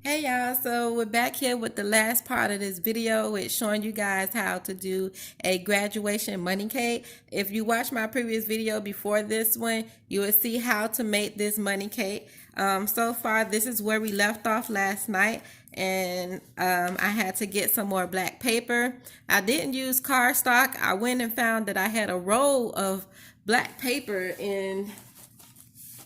Hey y'all, so we're back here with the last part of this video with showing you guys how to do a graduation money cake. If you watch my previous video before this one, you will see how to make this money cake. So far, this is where we left off last night, and I had to get some more black paper. I didn't use cardstock. I went and found that I had a roll of black paper in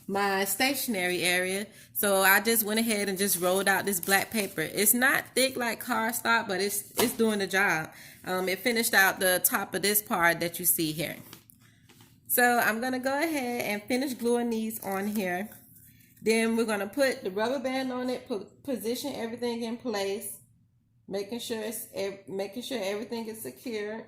my stationery area, so I just went ahead and just rolled out this black paper. It's not thick like cardstock, but it's doing the job. It finished out the top of this part that you see here. So I'm gonna go ahead and finish gluing these on here. Then we're gonna put the rubber band on it, position everything in place, making sure everything is secure.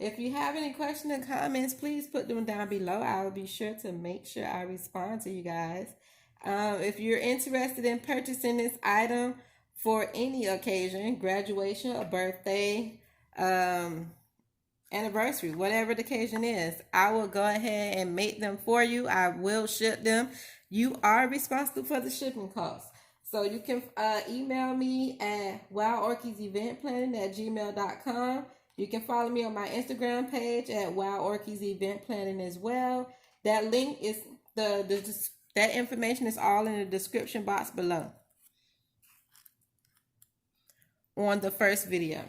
If you have any questions and comments, please put them down below. I will be sure to make sure I respond to you guys. If you're interested in purchasing this item for any occasion, graduation, a birthday, anniversary, whatever the occasion is, I will go ahead and make them for you. I will ship them. You are responsible for the shipping costs. So you can email me at wildorchidseventplanning@gmail.com. You can follow me on my Instagram page at wildorchidseventplanning as well. That link is that information is all in the description box below on the first video.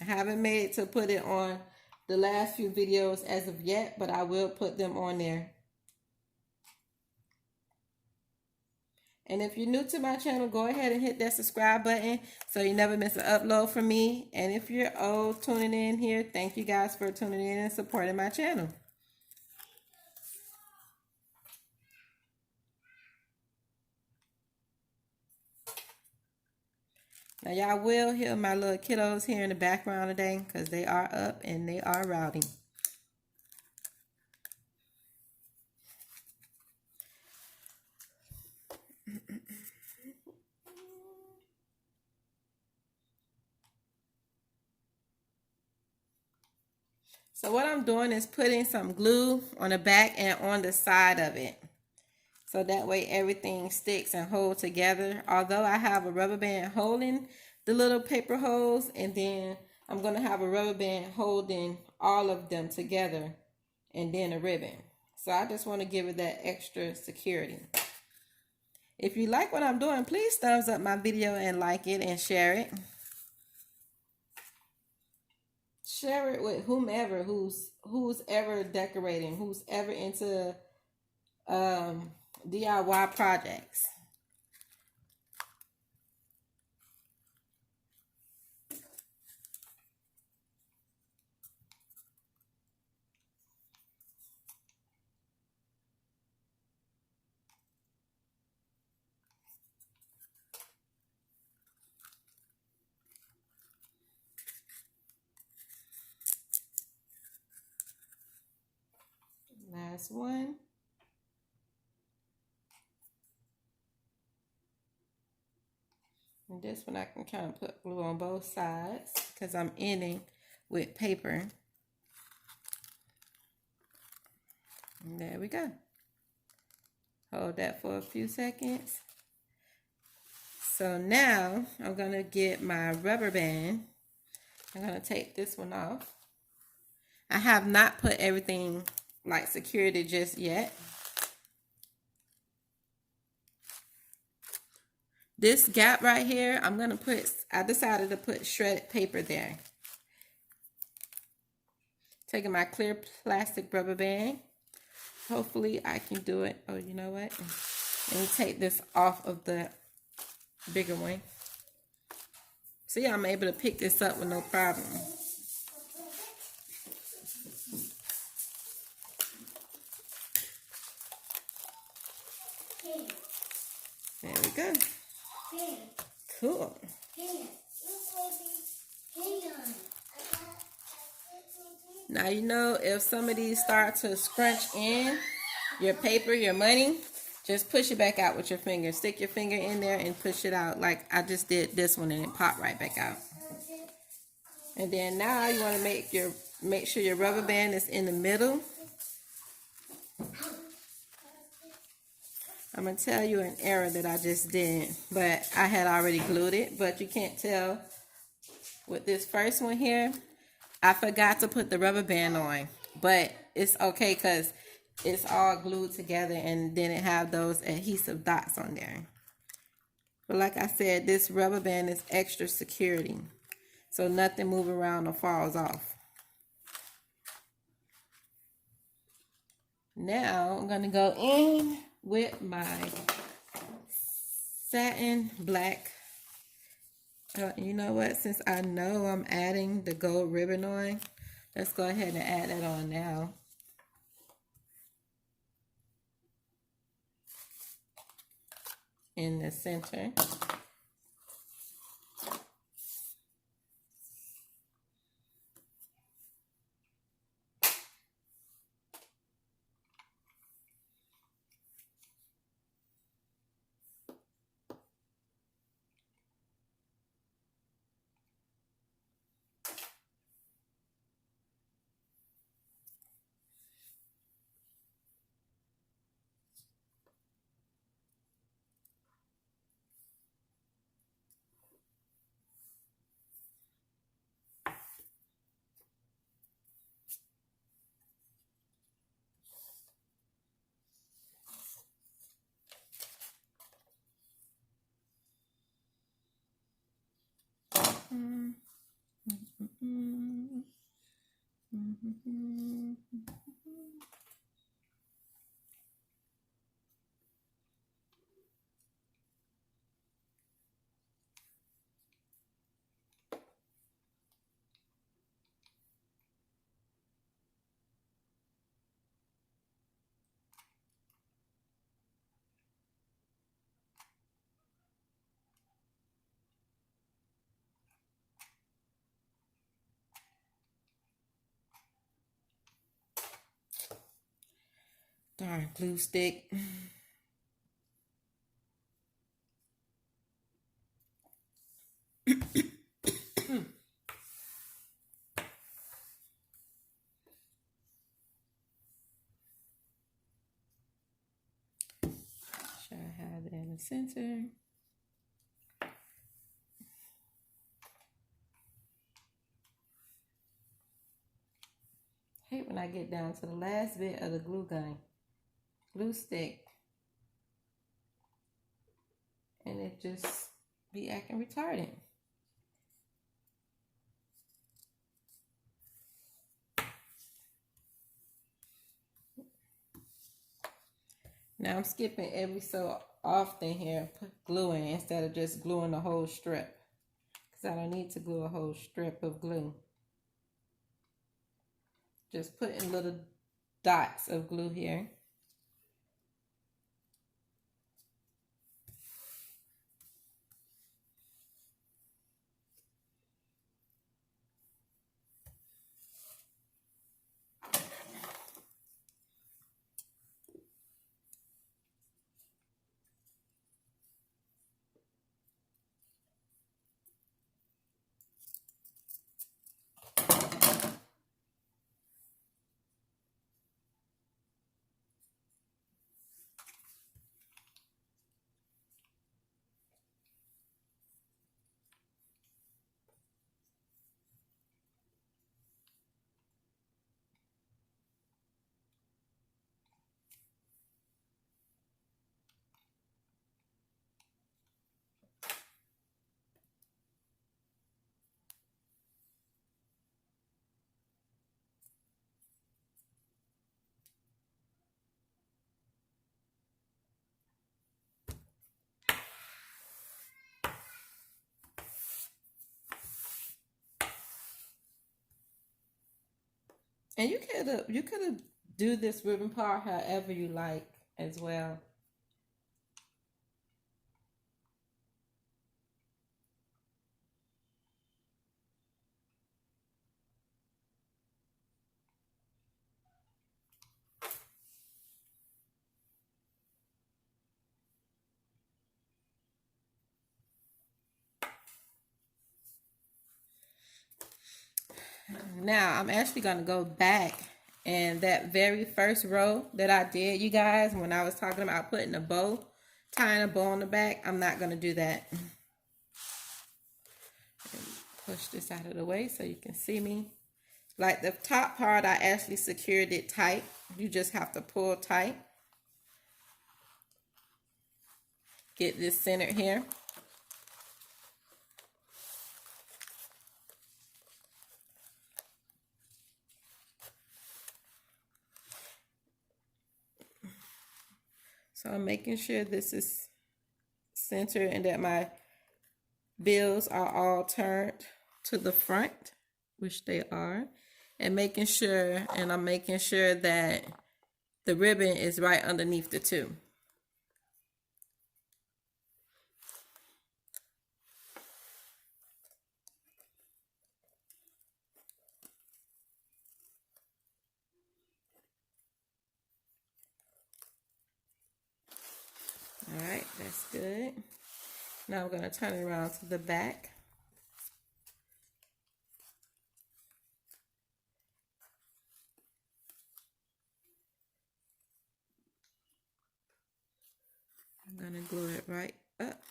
I haven't made to put it on the last few videos as of yet, but I will put them on there. And if you're new to my channel, go ahead and hit that subscribe button so you never miss an upload from me. And if you're old tuning in here, thank you guys for tuning in and supporting my channel. Now y'all will hear my little kiddos here in the background today because they are up and they are rowdy. So what I'm doing is putting some glue on the back and on the side of it. So that way everything sticks and holds together. Although I have a rubber band holding the little paper holes, and then I'm going to have a rubber band holding all of them together and then a ribbon. So I just want to give it that extra security. If you like what I'm doing, please thumbs up my video and like it and share it. Share it with whomever who's ever decorating, who's ever into DIY projects. Last one. And this one I can kind of put glue on both sides because I'm ending with paper. And there we go. Hold that for a few seconds. So now I'm going to get my rubber band. I'm going to take this one off. I have not put everything like security just yet. This gap right here, I decided to put shredded paper there. Taking my clear plastic rubber band. Hopefully I can do it. Oh, you know what? Let me take this off of the bigger one. See, I'm able to pick this up with no problem. There we go. Cool. Now, you know, if some of these start to scrunch in your paper, your money, just push it back out with your finger. Stick your finger in there and push it out like I just did this one, and it popped right back out. And then now you want to make your Make sure your rubber band is in the middle. I'm going to tell you an error that I just did, but I had already glued it, but you can't tell with this first one here. I forgot to put the rubber band on, but it's okay because it's all glued together and then it have those adhesive dots on there. But like I said, this rubber band is extra security, so nothing move around or falls off. Now I'm going to go in with my satin black. You know what? Since I know I'm adding the gold ribbon on, let's go ahead and add that on now. In the center. Darn glue stick. Sure I have it in the center. I hate when I get down to the last bit of the glue stick, and it just be acting retarded. Now I'm skipping every so often here, gluing instead of just gluing the whole strip, because I don't need to glue a whole strip of glue. Just putting little dots of glue here. And you could have do this ribbon part however you like as well. Now I'm actually going to go back, and that very first row that I did, you guys, when I was talking about putting a bow, tying a bow on the back, I'm not going to do that. Push this out of the way so you can see me. Like the top part, I actually secured it tight. You just have to pull tight. Get this centered here. So I'm making sure this is centered and that my bills are all turned to the front, which they are, and making sure, and I'm making sure that the ribbon is right underneath the two. All right, that's good. Now I'm going to turn it around to the back. I'm going to glue it right up,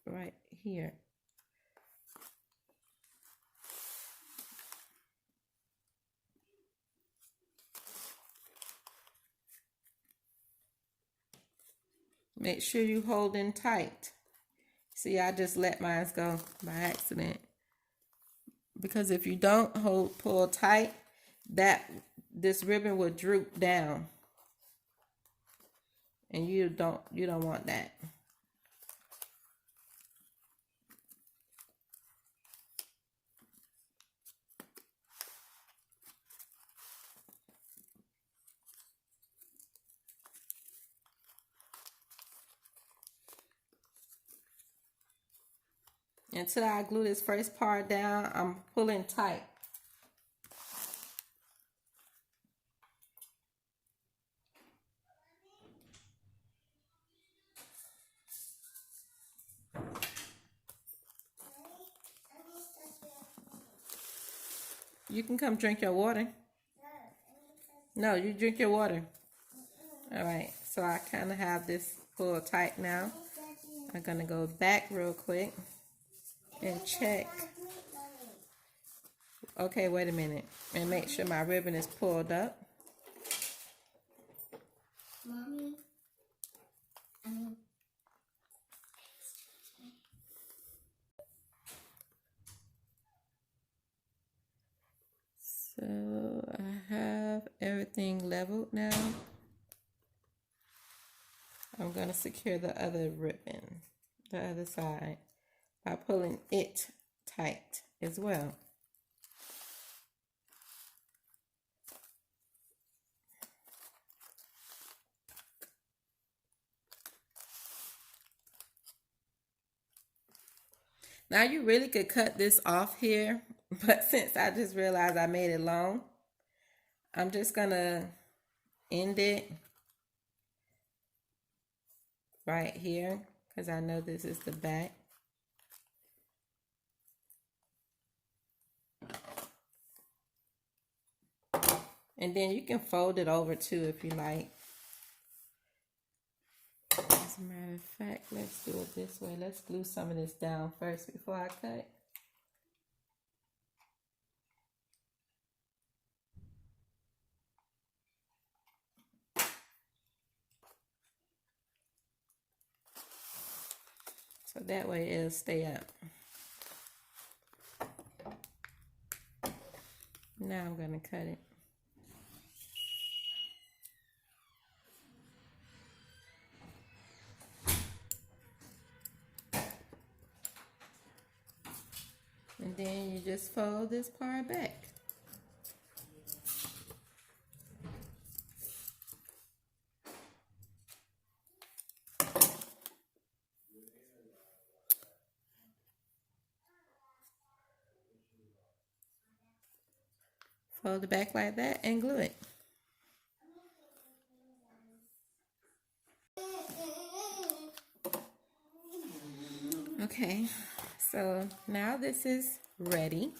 right here. Make sure you hold in tight. See, I just let mine go by accident. Because if you don't pull tight, this ribbon will droop down. And you don't want that. Until I glue this first part down, I'm pulling tight. You can come drink your water. No, you drink your water. All right, so I kind of have this pulled tight now. I'm gonna go back real quick and check. Okay, wait a minute. And make sure my ribbon is pulled up. Mommy, So I have everything leveled now. I'm going to secure the other ribbon, the other side, by pulling it tight as well. Now you really could cut this off here, but since I just realized I made it long, I'm just going to end it right here because I know this is the back. And then you can fold it over too if you like. As a matter of fact, let's do it this way. Let's glue some of this down first before I cut. So that way it'll stay up. Now I'm going to cut it. And then you just fold this part back. Fold it back like that and glue it. Okay, so now this is ready.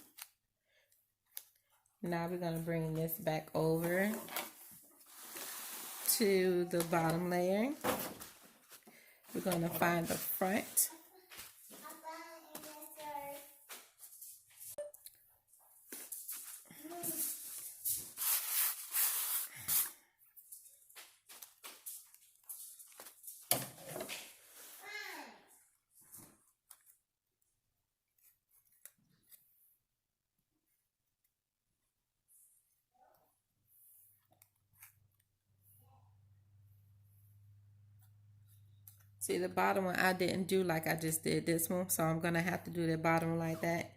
Now we're going to bring this back over to the bottom layer. We're going to find the front. See, the bottom one I didn't do like I just did this one, so I'm gonna have to do the bottom one like that.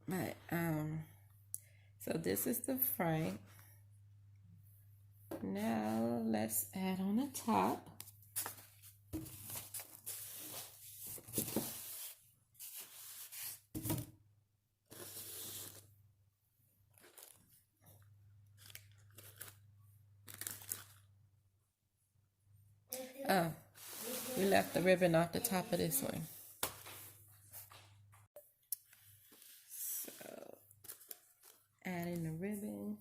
But so this is the front. Now let's add on the top. Oh, we left the ribbon off the top of this one. So, add in the ribbon.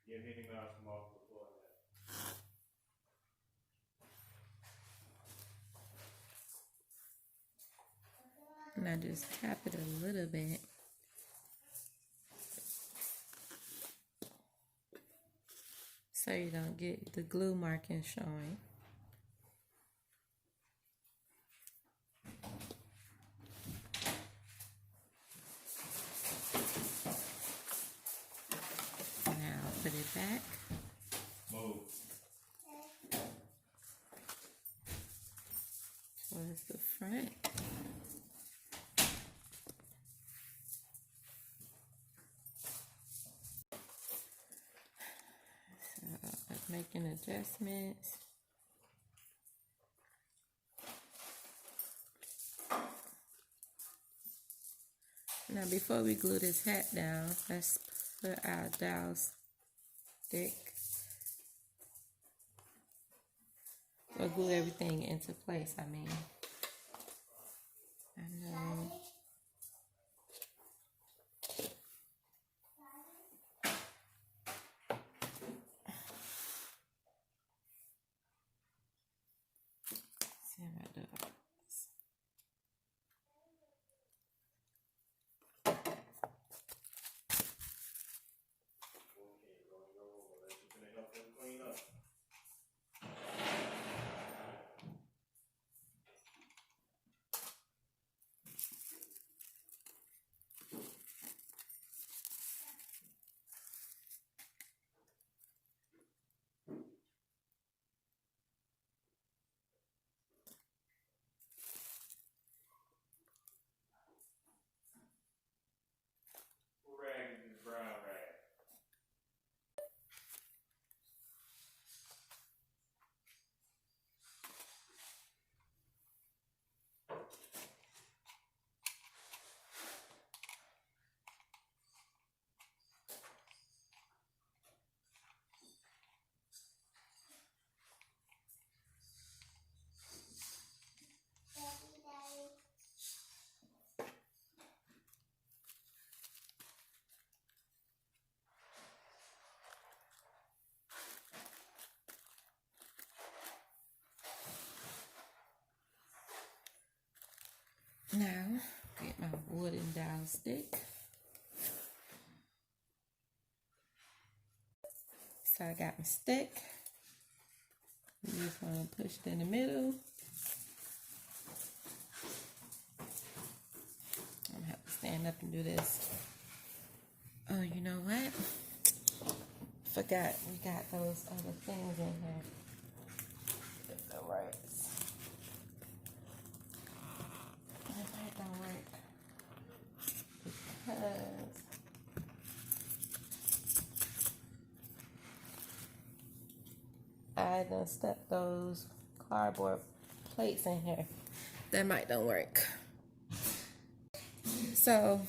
Yeah, Minnie Mouse come off the floor. And I just tap it a little bit. So you don't get the glue marking showing. Now put it back. Move. Towards the front. So making adjustments. Now before we glue this hat down, let's put our dowel stick. We'll glue everything into place, I mean. I know. See how I do it. Rag is brown rag. Now, get my wooden dowel stick. So I got my stick. You just want to push it in the middle. I'm gonna have to stand up and do this. Oh, you know what? Forgot we got those other things in here. All right. I might not I done stuck those cardboard plates in here. That might don't work. So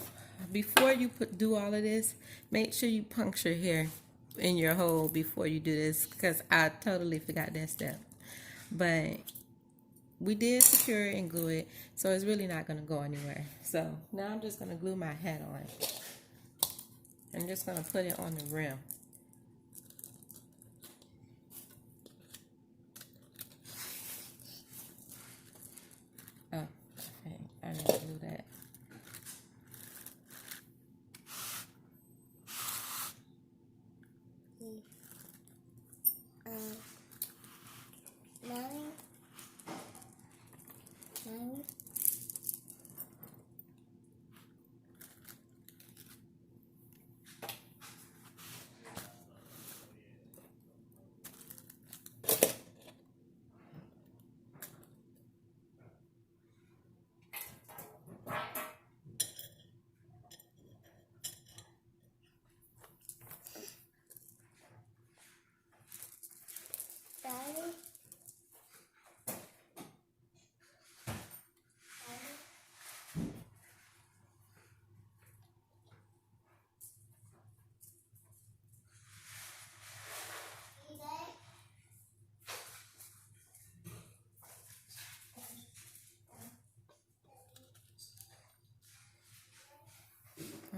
before you do all of this, make sure you puncture here in your hole before you do this, because I totally forgot that step. But we did secure it and glue it, so it's really not going to go anywhere. So now I'm just going to glue my hat on. I'm just going to put it on the rim. Oh, okay. I didn't glue that.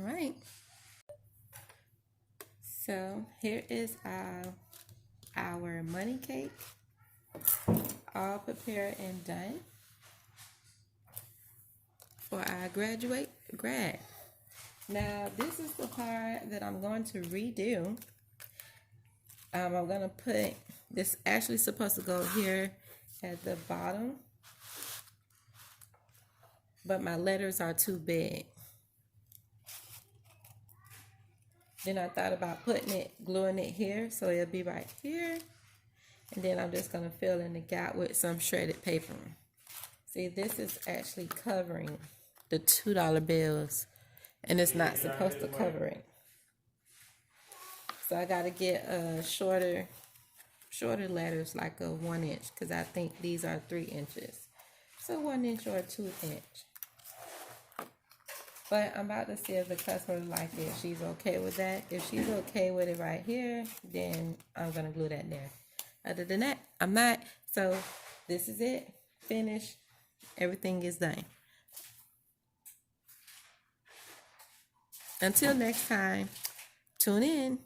All right. So here is our money cake, all prepared and done for our grad. Now this is the part that I'm going to redo. I'm going to put this, actually supposed to go here at the bottom, but my letters are too big. Then I thought about putting it, gluing it here, so it'll be right here. And then I'm just gonna fill in the gap with some shredded paper. See, this is actually covering the $2 bills, and it's not supposed to cover it. So I gotta get shorter letters, like a 1 inch, because I think these are 3 inches. So 1 inch or 2 inch. But I'm about to see if the customer like it. She's okay with that. If she's okay with it right here, then I'm gonna glue that there. Other than that, I'm not. So this is it. Finished. Everything is done. Until next time, tune in.